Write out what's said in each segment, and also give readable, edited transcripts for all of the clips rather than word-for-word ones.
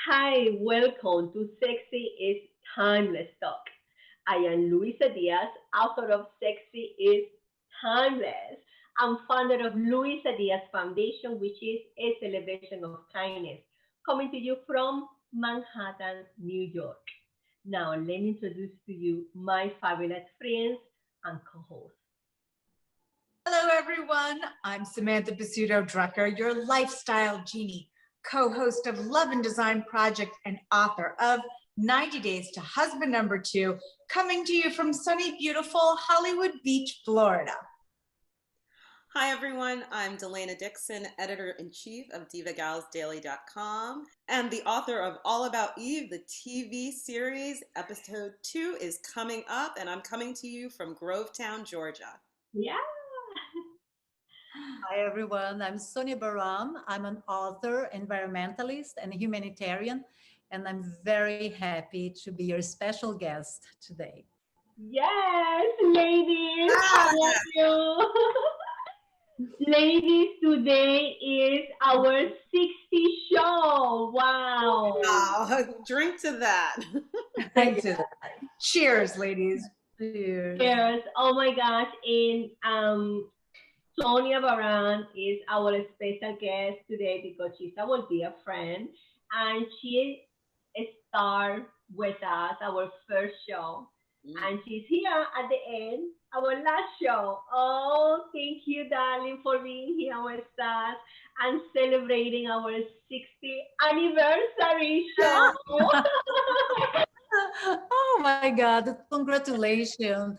Hi, welcome to Sexy is Timeless Talk. I am Luisa Diaz, author of Sexy is Timeless. I'm founder of Luisa Diaz Foundation, which is a celebration of kindness, coming to you from Manhattan, New York. Now, let me introduce to you my fabulous friends and co-hosts. Hello, everyone. I'm Samantha Drucker, your lifestyle genie, co-host of Love and Design Project and author of 90 Days to Husband Number Two, coming to you from sunny, beautiful Hollywood Beach, Florida. Hi, everyone. I'm Delaina Dixon, editor-in-chief of divagalsdaily.com and the author of All About Eve, the TV series. Episode 2 is coming up, and I'm coming to you from Grovetown, Georgia. Yeah. Hi, everyone. I'm Sonjja Baram. I'm an author, environmentalist, and humanitarian, and I'm very happy to be your special guest today. Yes, ladies, how are you? Ladies, today is our 60 show. Wow. Wow. Drink to that. Thank you. Cheers, ladies. Cheers. Yes. Oh my gosh. And Sonjja Baran is our special guest today because she's our dear friend and she starred with us our first show. And she's here at the end, our last show. Oh, thank you, darling, for being here with us and celebrating our 60th anniversary show. Oh my God, congratulations.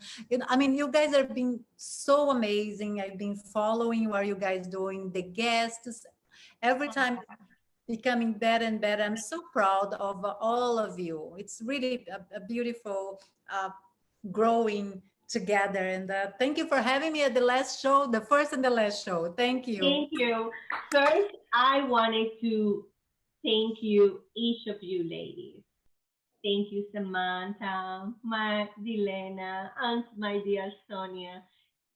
I mean, you guys are being so amazing. I've been following what you guys doing, the guests, every time becoming better and better. I'm so proud of all of you. It's really a beautiful growing together. And thank you for having me at the last show, the first and the last show. Thank you. Thank you. First, I wanted to thank you, each of you ladies. Thank you, Samantha, my Delaina, and my dear Sonia.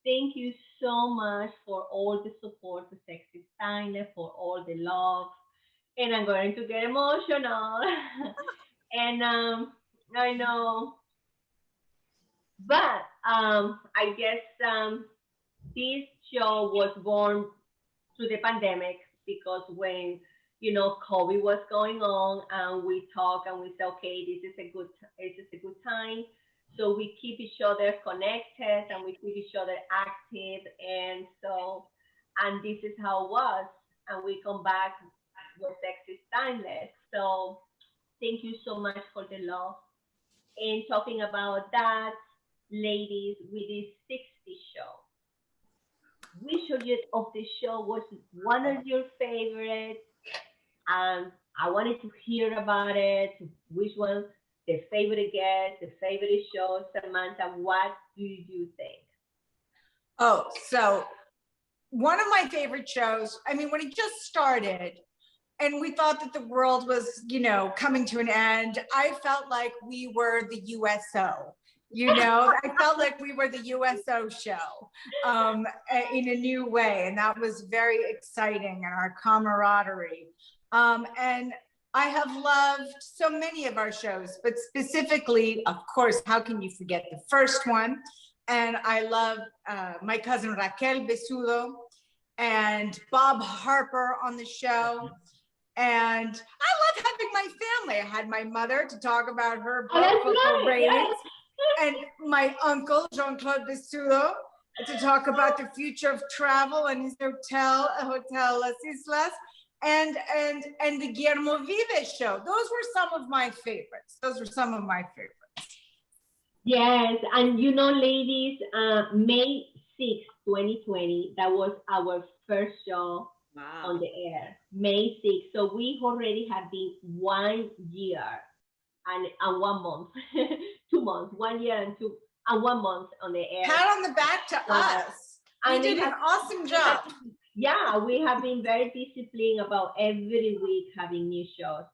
Thank you so much for all the support to Sexy Style, for all the love. And I'm going to get emotional. and I know, but I guess this show was born through the pandemic because when COVID was going on and we talk and we say, okay, this is a good time. So we keep each other connected and we keep each other active, and this is how it was. And we come back with Sexy Timeless. So thank you so much for the love. And talking about that, ladies, with this 60 show, which of the show was one of your favorites? And I wanted to hear about it. Which one, the favorite guest, the favorite show? Samantha, what do you think? Oh, so one of my favorite shows, I mean, when it just started and we thought that the world was, coming to an end, I felt like we were the USO. I felt like we were the USO show in a new way. And that was very exciting, and our camaraderie. And I have loved so many of our shows, but specifically, of course, how can you forget the first one? And I love my cousin Raquel Besudo and Bob Harper on the show. And I love having my family. I had my mother to talk about her book, Raids, and my uncle, Jean-Claude Besudo, to talk about the future of travel and his Hotel Las Islas, and the Guillermo Vives show. Those were some of my favorites. Yes, and ladies, May 6, 2020, that was our first show on the air. May 6. So we already have been 1 year and 1 month, 2 months, 1 year and 1 month on the air. Pat on the back to us. We did an awesome job. Yeah, we have been very disciplined about every week having new shows,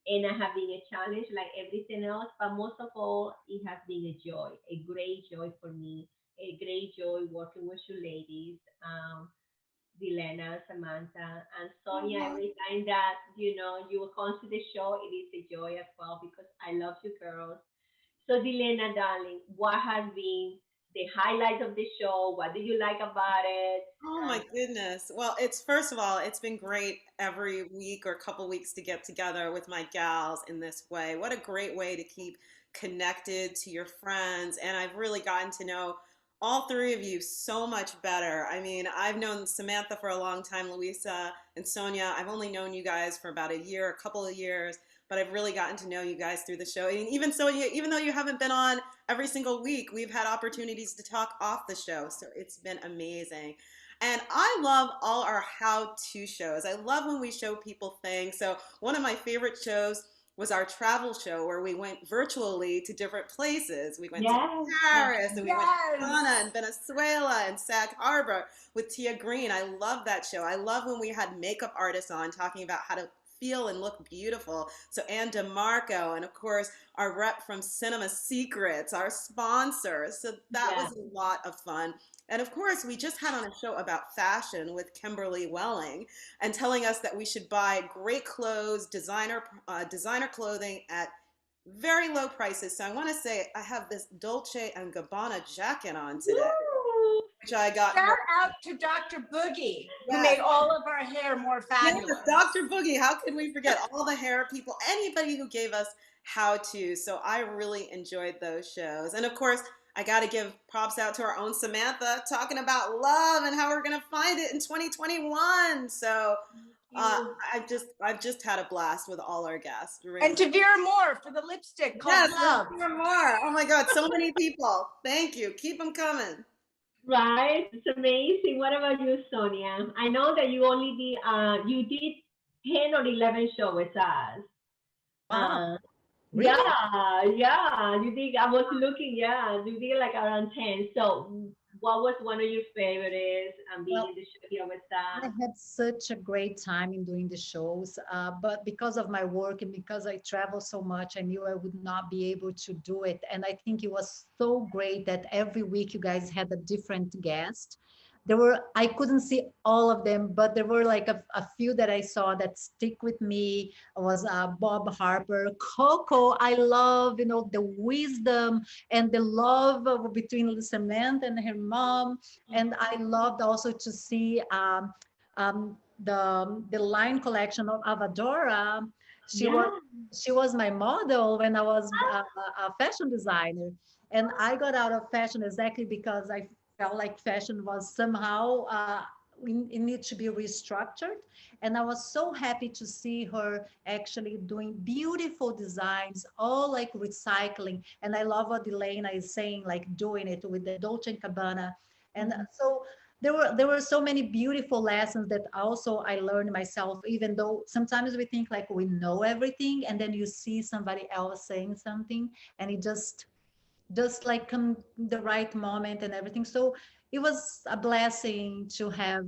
And I have been a challenge like everything else, but most of all, it has been a joy, a great joy for me, a great joy working with you ladies. Delena, Samantha, and Sonjja. Mhm. Every time that you will come to the show, it is a joy as well because I love you girls. So, Delena, darling, what has been the highlight of the show? What do you like about it? Oh my goodness. Well, it's first of all, it's been great every week or couple weeks to get together with my gals in this way. What a great way to keep connected to your friends. And I've really gotten to know all three of you so much better. I mean, I've known Samantha for a long time, Luisa and Sonjja. I've only known you guys for about a year, a couple of years, but I've really gotten to know you guys through the show. And even so, even though you haven't been on every single week, we've had opportunities to talk off the show. So it's been amazing. And I love all our how-to shows. I love when we show people things. So one of my favorite shows was our travel show where we went virtually to different places. We went to Yes, yes, Paris and we went to Yes. Ghana and Venezuela and Sag Harbor with Tia Green. I love that show. I love when we had makeup artists on talking about how to feel and look beautiful. So Anne DeMarco and of course our rep from Cinema Secrets, our sponsor. So that yes, was a lot of fun. And of course, we just had on a show about fashion with Kimberly Welling and telling us that we should buy great clothes, designer clothing at very low prices. So I want to say I have this Dolce and Gabbana jacket on today, woo, which I got Shout her. out to Dr. Boogie, who Yes, made all of our hair more yes, fabulous. Dr. Boogie. How could we forget all the hair people, anybody who gave us how to. So I really enjoyed those shows. And of course, I got to give props out to our own Samantha talking about love and how we're going to find it in 2021. So you. I've just had a blast with all our guests, And really. to Vera Moore for the lipstick called Yes, let's Love. hear more. Oh my God, so many people. Thank you. Keep them coming. Right? It's amazing. What about you, Sonia? I know that you did 10 or 11 shows with us. Wow, Uh, really? yeah, you did. I was looking, yeah, you did like around 10. So, what was one of your favorites being Well, in the show here with us? I had such a great time in doing the shows, but because of my work and because I travel so much, I knew I would not be able to do it. And I think it was so great that every week you guys had a different guest. I couldn't see all of them, but there were like a few that I saw that stick with me. Was Bob Harper, Coco. I love, the wisdom and the love between Samantha and her mom. And I loved also to see the line collection of Avadora. She was Yeah. she was my model when I was a fashion designer, and I got out of fashion exactly because I felt like fashion was somehow it needs to be restructured. And I was so happy to see her actually doing beautiful designs, all like recycling. And I love what Elena is saying, like doing it with the Dolce and Gabbana. And Mhm. so there were so many beautiful lessons that also I learned myself, even though sometimes we think like we know everything, and then you see somebody else saying something, and it just like come the right moment and everything. So it was a blessing to have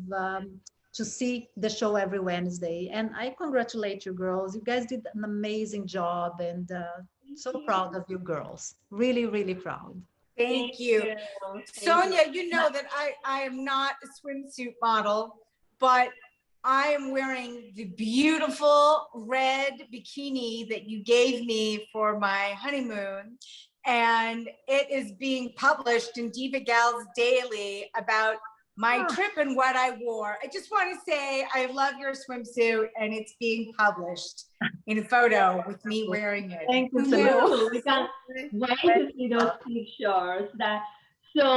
to see the show every Wednesday. And I congratulate you girls. You guys did an amazing job, and Thank so you. proud of you girls. Really, really proud. Thank Thank you. you. Thank you. Sonia, you know that I am not a swimsuit model, but I am wearing the beautiful red bikini that you gave me for my honeymoon. And it is being published in Diva Gals Daily about my Ah, trip and what I wore. I just want to say I love your swimsuit and it's being published in a photo with me wearing it. thank you Who so much. knew? Woo, we can wait to see those pictures. So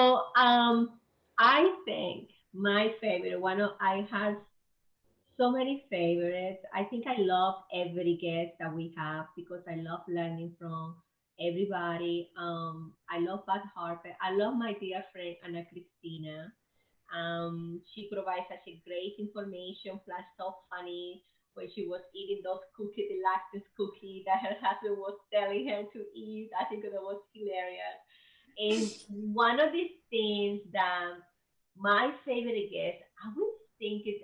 I think my favorite one of I have so many favorites. I think I love every guest that we have because I love learning from everybody. I love Bad Harper. I love my dear friend Anna Cristina. She provides such a great information, plus so funny when she was eating those cookies, the lactose cookie that her husband was telling her to eat. I think that was hilarious. And one of these things that my favorite guest, I would think it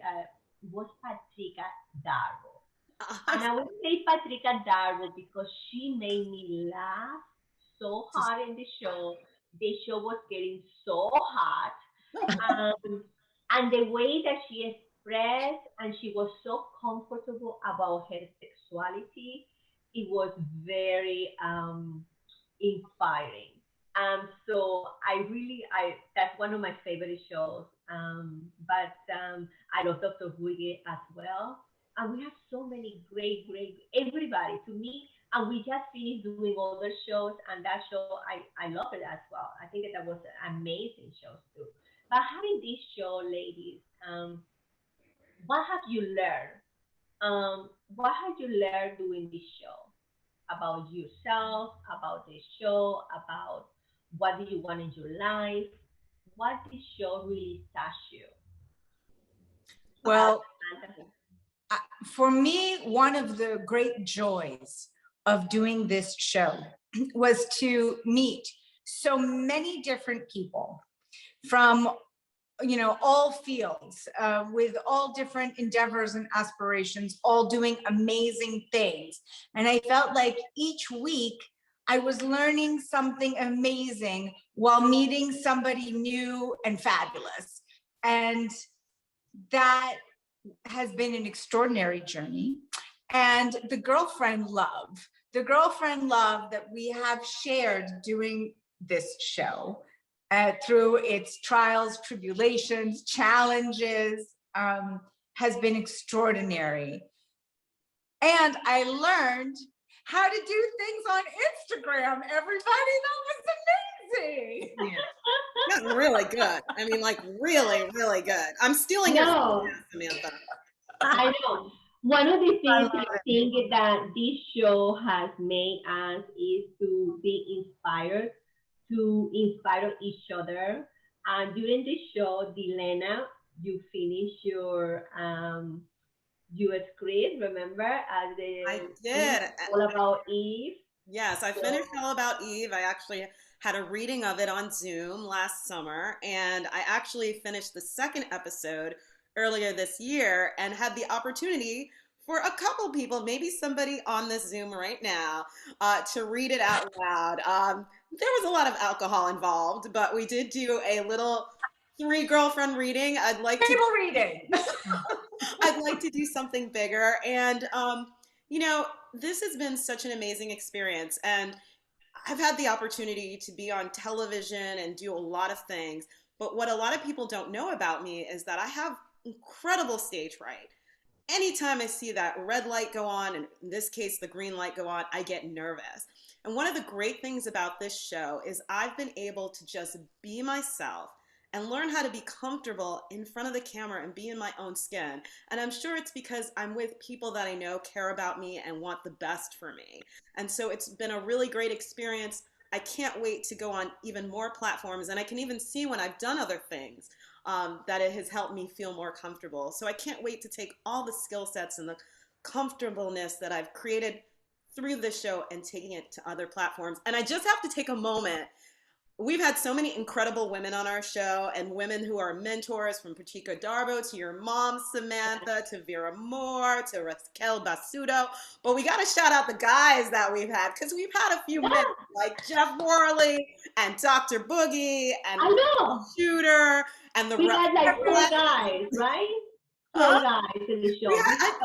was Patricia Darbo. And I would say Patricia Darbo because she made me laugh so hard in the show. The show was getting so hot. Um, and the way that she express, and she was so comfortable about her sexuality. It was very inspiring. So I that's one of my favorite shows. But I love Dr. Huige as well. And we have so many great, everybody to me. And we just finished doing other shows, and that show, I love it as well. I think that was an amazing show too. But having this show, ladies, what have you learned? What have you learned doing this show about yourself, about the show, about what do you want in your life? What this show really touched you? Well, Samantha? for me, one of the great joys of doing this show was to meet so many different people from all fields, with all different endeavors and aspirations, all doing amazing things. And I felt like each week I was learning something amazing while meeting somebody new and fabulous. And that has been an extraordinary journey. And the girlfriend love that we have shared doing this show, through its trials, tribulations, challenges, has been extraordinary. And I learned how to do things on Instagram, everybody. That was amazing. Yeah. That's really good. I mean, like really, really good. I'm stealing your No, Samantha. I know. One of the I things love I it. think that this show has made us is to be inspired, to inspire each other. And during this show, Delena, you finished your script, remember? I The did. all about Eve. Yes, I So finished All About Eve. I actually had a reading of it on Zoom last summer, and I actually finished the second episode earlier this year and had the opportunity for a couple people, maybe somebody on this Zoom right now, to read it out loud. There was a lot of alcohol involved, but we did do a little three girlfriend reading. Table reading. I'd like to do something bigger. And, you know, this has been such an amazing experience. And I've had the opportunity to be on television and do a lot of things. But what a lot of people don't know about me is that I have incredible stage fright. Anytime I see that red light go on, and in this case, the green light go on, I get nervous. And one of the great things about this show is I've been able to just be myself and learn how to be comfortable in front of the camera and be in my own skin. And I'm sure it's because I'm with people that I know care about me and want the best for me. And so it's been a really great experience. I can't wait to go on even more platforms. And I can even see when I've done other things, that it has helped me feel more comfortable. So I can't wait to take all the skill sets and the comfortableness that I've created through this show and taking it to other platforms. And I just have to take a moment. We've had so many incredible women on our show, and women who are mentors, from Pachika Darbo to your mom, Samantha, to Vera Moore, to Raquel Basudo. But we got to shout out the guys that we've had, because we've had a few men like Jeff Worley and Dr. Boogie and I know. Shooter and the We had like four Rep- guys, right? Four Huh? guys in the show. We had,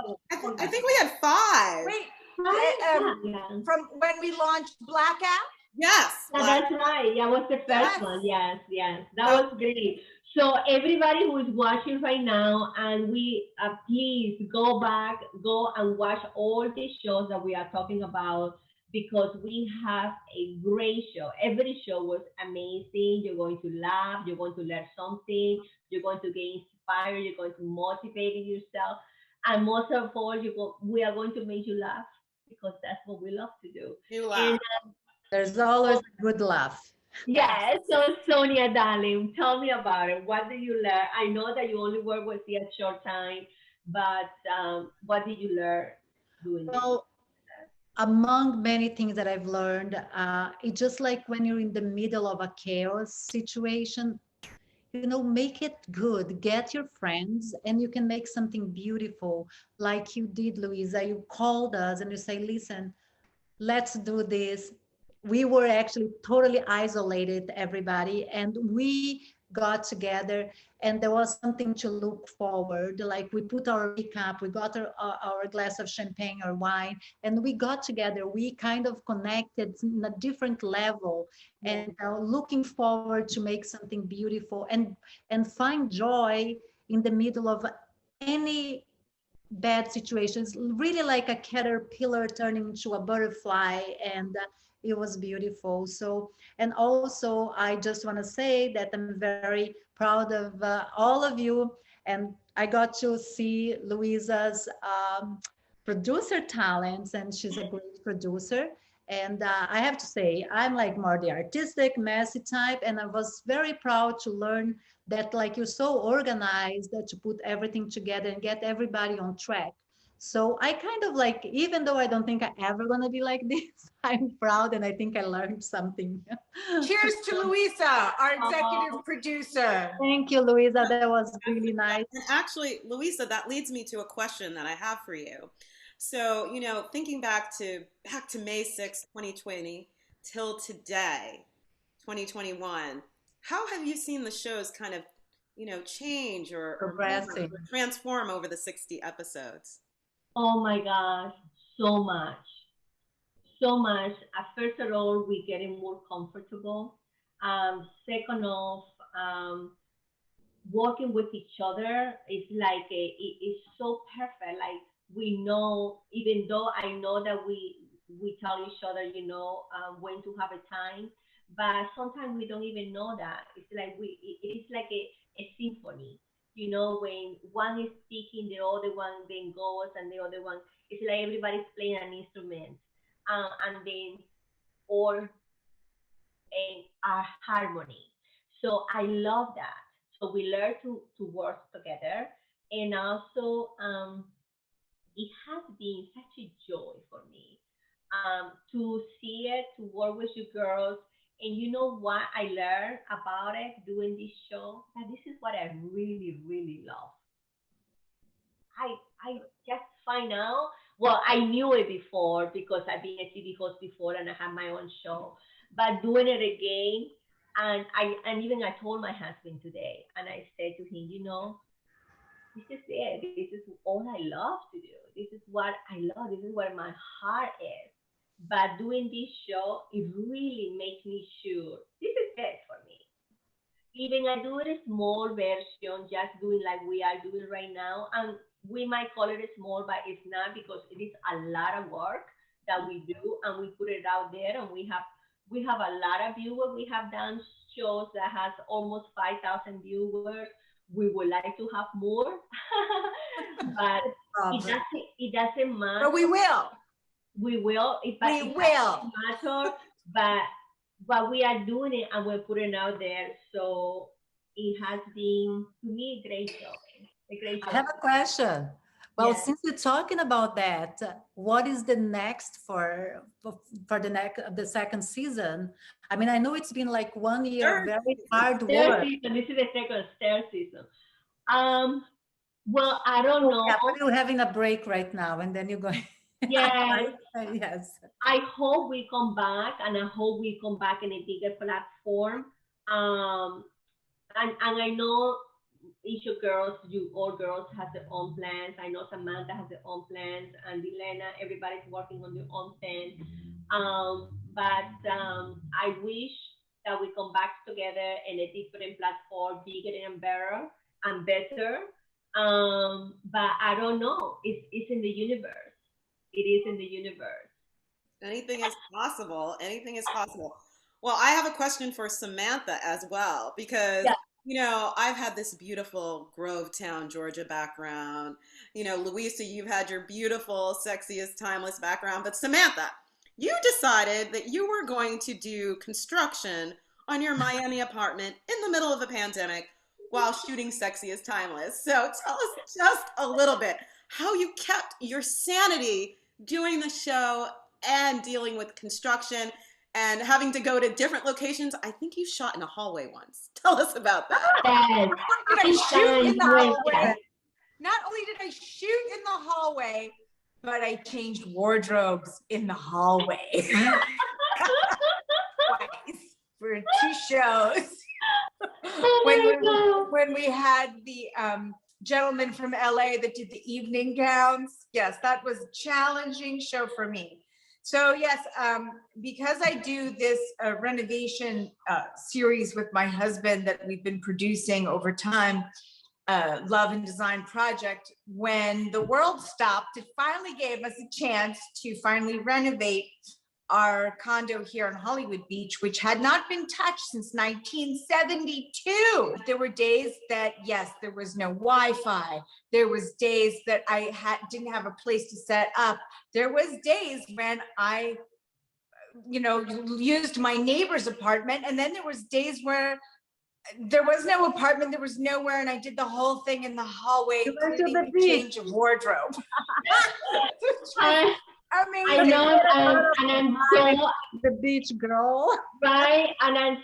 I think we had 5. Wait, Right? Yeah. from when we launched Black App? Yes. Yeah, that's right. That was the first Yes. one. Yes. That was great. So everybody who is watching right now, and we please go back, go and watch all the shows that we are talking about, because we have a great show. Every show was amazing. You're going to laugh. You're going to learn something. You're going to get inspired. You're going to motivate yourself, and most of all, we are going to make you laugh, because that's what we love to do. You And laugh. There's always a good laugh. yes, so Sonia, darling, tell me about it. What did you learn? I know that you only work with me a short time, but what did you learn doing this? Well, among many things that I've learned, it's just like when you're in the middle of a chaos situation, make it good, get your friends, and you can make something beautiful like you did, Luisa. You called us and you say, listen, let's do this. We were actually totally isolated, everybody, and we got together, and there was something to look forward. Like we put our makeup, we got our glass of champagne or wine, and we got together. We kind of connected in a different level, Yeah. and looking forward to make something beautiful and find joy in the middle of any bad situations, really like a caterpillar turning into a butterfly. And it was beautiful. So, and also I just want to say that I'm very proud of all of you. And I got to see Luisa's producer talents, and she's a great producer. And I have to say, I'm like more the artistic, messy type, and I was very proud to learn that like you're so organized that to put everything together and get everybody on track. So I kind of like, even though I don't think I ever gonna be like this, I'm proud and I think I learned something. Cheers to Luisa, our Oh, executive producer. Thank you, Luisa. That was really nice. And actually, Luisa, that leads me to a question that I have for you. So, thinking back to May 6th, 2020 till today, 2021, how have you seen the shows kind of, change or morph Progressing. or transform over the 60 episodes? oh my gosh, so much. So much. First of all, we're getting more comfortable. Second off, working with each other is like it's so perfect. Like we know, even though I know that we tell each other, when to have a time, but sometimes we don't even know that. It's like it's like a symphony. When one is speaking, the other one then goes, and the other one. It's like everybody's playing an instrument, and then all our harmony. So I love that. So we learn to work together, and also it has been such a joy for me to see it, to work with you girls. And you know what I learned about it doing this show? That this is what I really, really love. I just find out. Well, I knew it before because I've been a TV host before and I have my own show. But doing it again, and even I told my husband today, and I said to him, this is it. This is all I love to do. This is what I love. This is where my heart is. But doing this show, it really makes me sure this is it for me. Even I do it a small version, just doing like we are doing right now. And we might call it a small, but it's not because it is a lot of work that we do and we put it out there and we have a lot of viewers. We have done shows that has almost 5,000 viewers. We would like to have more, but it doesn't matter. But we will. We will, but We it will. doesn't matter. But we are doing it and we're putting it out there. So it has been to me a great show. A great I show. have a question. Well, Yes. since we're talking about that, what is the next for the second season? I mean, I know it's been like 1 year of Third very season. hard Third work. season. This is the third season. Well, I don't know. Yeah, but you're having a break right now, and then you're going. Yes. Yes. I hope we come back, and I hope we come back in a bigger platform. Um, and I know each of girls, you all girls have their own plans. I know Samantha has their own plans, and Elena, everybody's working on their own plans. But I wish that we come back together in a different platform, bigger and better and better. But I don't know. It's in the universe. It is in the universe. Anything is possible. Anything is possible. Well, I have a question for Samantha as well, because, Yeah. I've had this beautiful Grovetown, Georgia background. Luisa, you've had your beautiful, sexiest, timeless background. But Samantha, you decided that you were going to do construction on your Miami apartment in the middle of a pandemic while shooting Sexy is Timeless. So tell us just a little bit how you kept your sanity doing the show and dealing with construction and having to go to different locations. I think you shot in a hallway once. Tell us about that. Yes. Did I shoot in the Yes. hallway? Not only did I shoot in the hallway, but I changed wardrobes in the hallway. Twice for 2 shows. when we had the gentleman from LA that did the evening gowns. Yes, that was a challenging show for me. So yes, because I do this renovation series with my husband that we've been producing over time, Love and Design Project, when the world stopped, it finally gave us a chance to finally renovate our condo here in Hollywood Beach, which had not been touched since 1972. There were days that, yes, there was no Wi-Fi. There was days that I didn't have a place to set up. There was days when I, used my neighbor's apartment. And then there was days where there was no apartment, there was nowhere, and I did the whole thing in the hallway, including the change of wardrobe. I know, and I'm so the beach girl. right, and I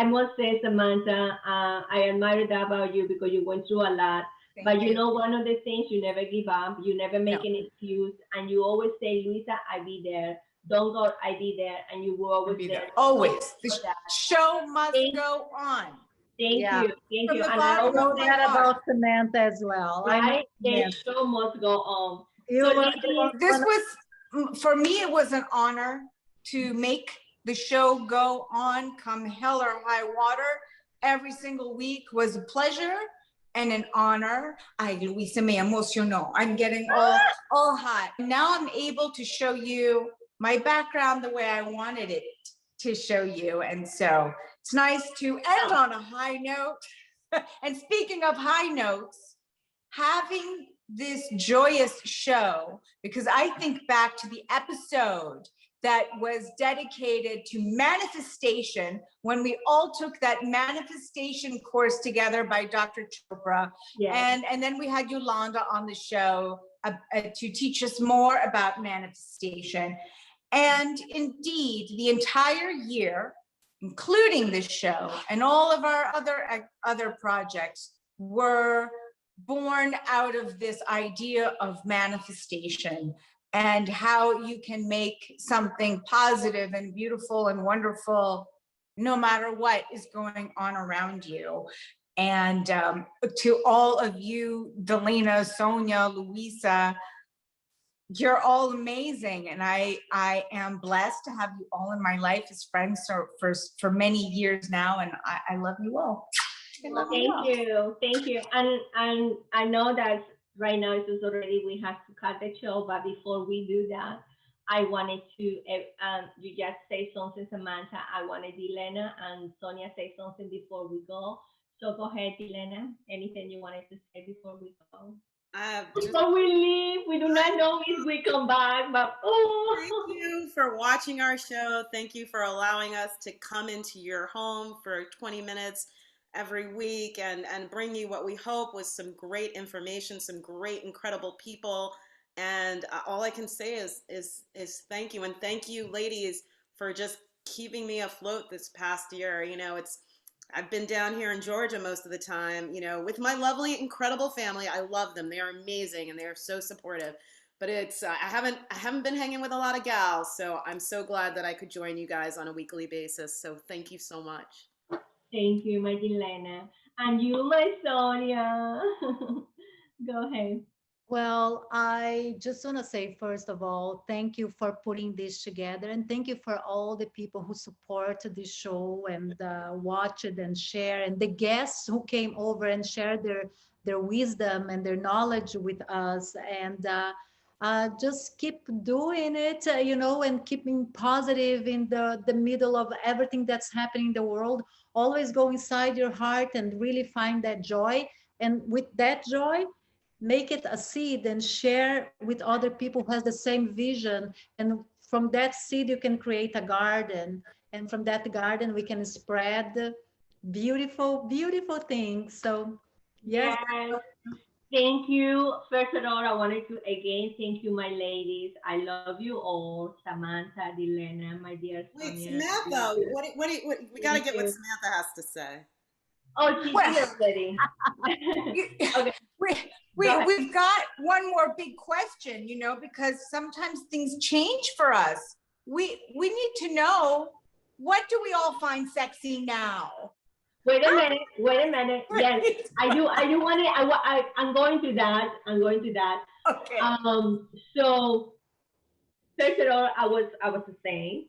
must say, Samantha, I admire that about you because you went through a lot. But you know, one of the things, you never give up, you never make an excuse, and you always say, Luisa, I be there. Don't go, I be there, and you will always be there. Always. The show must go on. Thank you. And I know that about Samantha as well. Right? The show must go on. This was, for me, it was an honor to make the show go on, come hell or high water. Every single week was a pleasure and an honor. Ay, Luisa, me emocionó. I'm getting all hot. Now I'm able to show you my background the way I wanted it to show you. And so it's nice to end on a high note. And speaking of high notes, having this joyous show, because I think back to the episode that was dedicated to manifestation when we all took that manifestation course together by Dr. Chopra. Yes. And then we had Yolanda on the show to teach us more about manifestation. And indeed, the entire year, including this show and all of our other projects, were born out of this idea of manifestation and how you can make something positive and beautiful and wonderful no matter what is going on around you. And to all of you, Delaina, Sonjja, Luisa, you're all amazing, and I am blessed to have you all in my life as friends for many years now, and I love you all. Thank you. And I know that right now it's already, we have to cut the show, but before we do that, I wanted to you just say something, Samantha. I wanted Delaina and Sonjja say something before we go. So go ahead, Delaina. Anything you wanted to say before we go? Before we leave, we do not know if we come back, but Thank you for watching our show. Thank you for allowing us to come into your home for 20 minutes every week and bring you what we hope was some great information, some great, incredible people. And all I can say is thank you. And thank you, ladies, for just keeping me afloat this past year. I've been down here in Georgia most of the time, with my lovely, incredible family. I love them. They are amazing and they are so supportive. But it's I haven't been hanging with a lot of gals, so I'm so glad that I could join you guys on a weekly basis. So thank you so much. Thank you, my Delaina. And you, my Sonjja. Go ahead. Well, I just want to say, first of all, thank you for putting this together, and thank you for all the people who support the show and watch it and share, and the guests who came over and shared their wisdom and their knowledge with us. And just keep doing it, and keeping positive in the middle of everything that's happening in the world. Always go inside your heart and really find that joy. And with that joy, make it a seed and share with other people who has the same vision. And from that seed, you can create a garden. And from that garden, we can spread beautiful, beautiful things. So, yes. Thank you. First of all, I wanted to again thank you, my ladies. I love you all. Samantha, Delaina, my dear Sonjja. Wait, Samantha, what we got to get what Samantha has to say. Oh, she's here already. Okay. We've got one more big question, because sometimes things change for us. We need to know, what do we all find sexy now? Wait a minute. Wait a minute. Yes, Right. I do. I do want to. I'm going to that. I'm going to that. Okay. So first of all, I was saying,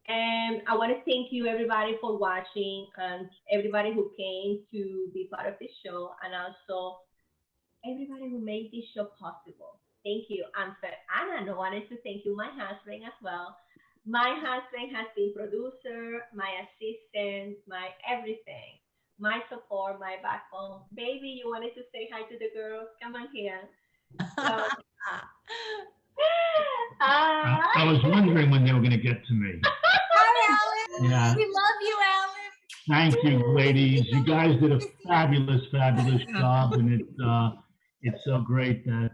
and I want to thank you everybody for watching and everybody who came to be part of this show, and also everybody who made this show possible. Thank you. And I wanted to thank you, my husband as well. My husband has been producer, my assistant, my everything, my support, my backbone. Baby, you wanted to say hi to the girls? Come on here. So, I was wondering when they were going to get to me. Hi, Alan. Yeah. We love you, Alan. Thank you, ladies. You guys did a fabulous, fabulous job, and it's so great that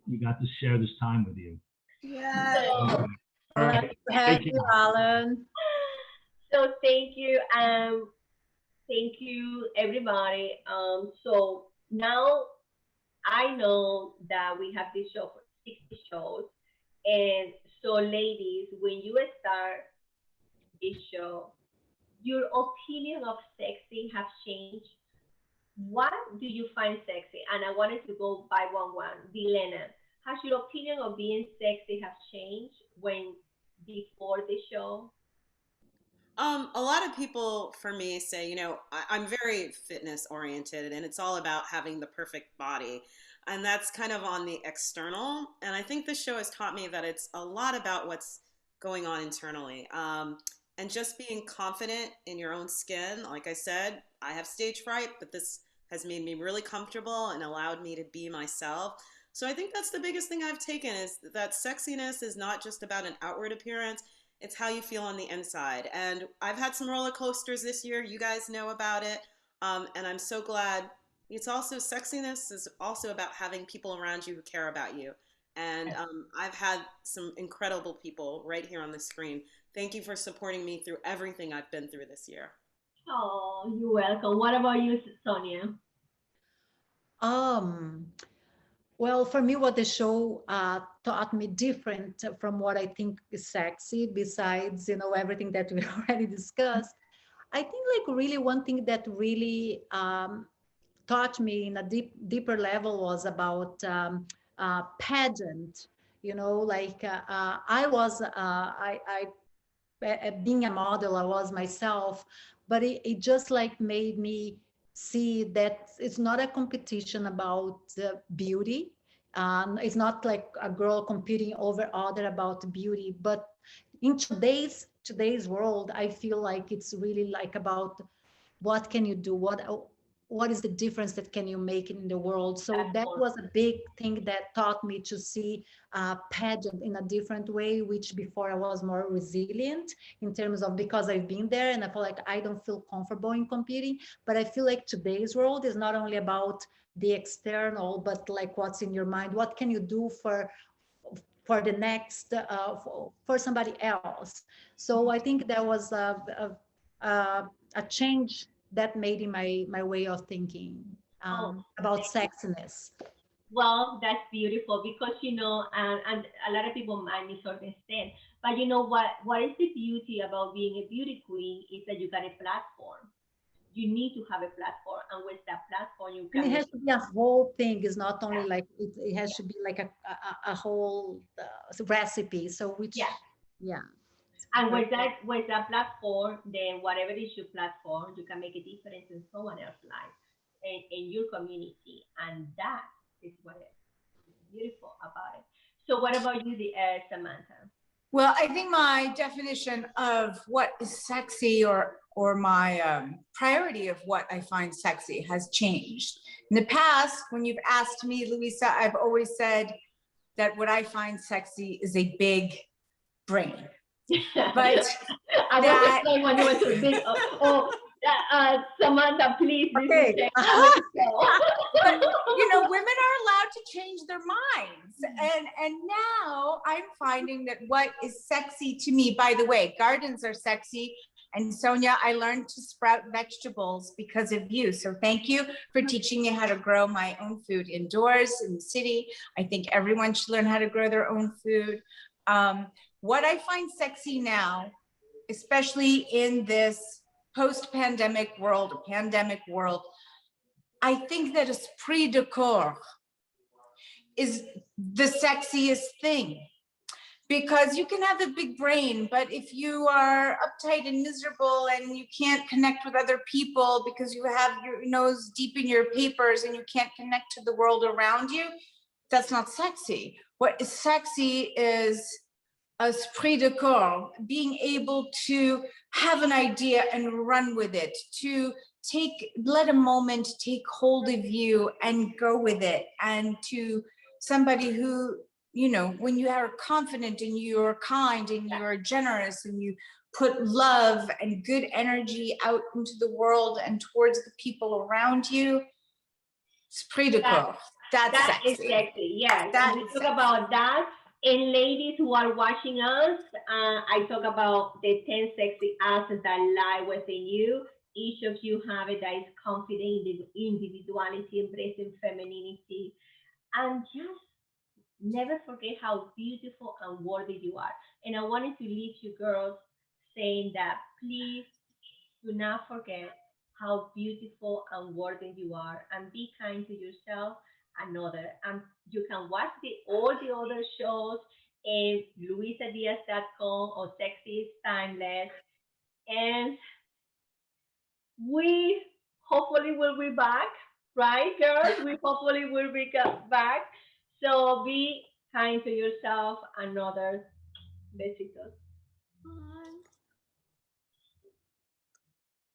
we got to share this time with you. Yeah. so, All Glad right. to have Take you, care. Alan. so thank you. Thank you, everybody. So now I know that we have this show for 60 shows. And so, ladies, when you start this show, your opinion of sexy have changed. What do you find sexy? And I wanted to go by one. Delena, has your opinion of being sexy have changed when before the show? A lot of people for me say, I'm very fitness oriented and it's all about having the perfect body. And that's kind of on the external. And I think this show has taught me that it's a lot about what's going on internally. And just being confident in your own skin. Like I said, I have stage fright, but this has made me really comfortable and allowed me to be myself. So I think that's the biggest thing I've taken is that sexiness is not just about an outward appearance. It's how you feel on the inside. And I've had some roller coasters this year. You guys know about it. And I'm so glad. It's also sexiness is also about having people around you who care about you. And I've had some incredible people right here on the screen. Thank you for supporting me through everything I've been through this year. Oh, you're welcome. What about you, Sonia? Um, well, for me, what the show taught me different from what I think is sexy, besides, everything that we already discussed. I think like really one thing that really taught me in a deeper level was about pageant. I was, being a model, I was myself, but it just like made me see that it's not a competition about beauty. It's not like a girl competing over other about beauty, but in today's world, I feel like it's really like about what can you do, what is the difference that can you make in the world. So that was a big thing that taught me to see pageant in a different way, which before I was more resilient in terms of, because I've been there and I feel like I don't feel comfortable in competing. But I feel like today's world is not only about the external, but like what's in your mind, what can you do for the next for somebody else. So I think there was a change that made in my way of thinking Oh, about sexiness. well, that's beautiful because and a lot of people might misunderstand. But you know what? What is the beauty about being a beauty queen is that you got a platform. You need to have a platform, and with that platform, you And can it make. has to be a whole thing. It's not only Yeah, like it has to be like a whole recipe. So which, yeah. yeah. And with that platform, then whatever is your platform, you can make a difference in someone else's life and in your community, and that is what is beautiful about it. So, what about you, Samantha? Well, I think my definition of what is sexy or my priority of what I find sexy has changed. In the past, when you've asked me, Luisa, I've always said that what I find sexy is a big brain. But I was that explaining when you went to big. Samantha, please. This okay. is But women are allowed to change their minds, and now I'm finding that what is sexy to me. By the way, gardens are sexy. And Sonjja, I learned to sprout vegetables because of you. So thank you for teaching me how to grow my own food indoors in the city. I think everyone should learn how to grow their own food. What I find sexy now, especially in this post-pandemic world, a pandemic world, I think that esprit de corps is the sexiest thing. Because you can have a big brain, but if you are uptight and miserable and you can't connect with other people because you have your nose deep in your papers and you can't connect to the world around you, that's not sexy. What is sexy is esprit de corps, being able to have an idea and run with it, to let a moment take hold of you and go with it, and to somebody who, you know, when you are confident and you're kind and you're generous and you put love and good energy out into the world and towards the people around you, esprit de corps. That's that sexy. Is sexy, yes. That We is talk sexy. about that. And ladies who are watching us, I talk about the 10 sexy assets that lie within you. Each of you have it that is confident in the individuality, embracing femininity, and just never forget how beautiful and worthy you are. And I wanted to leave you girls saying that please do not forget how beautiful and worthy you are, and be kind to yourself and other. And you can watch all the other shows in luisadiaz.com or Sexy is Timeless. And we hopefully will be back, right, girls? We hopefully will be back. So be kind to yourself and others. Besitos.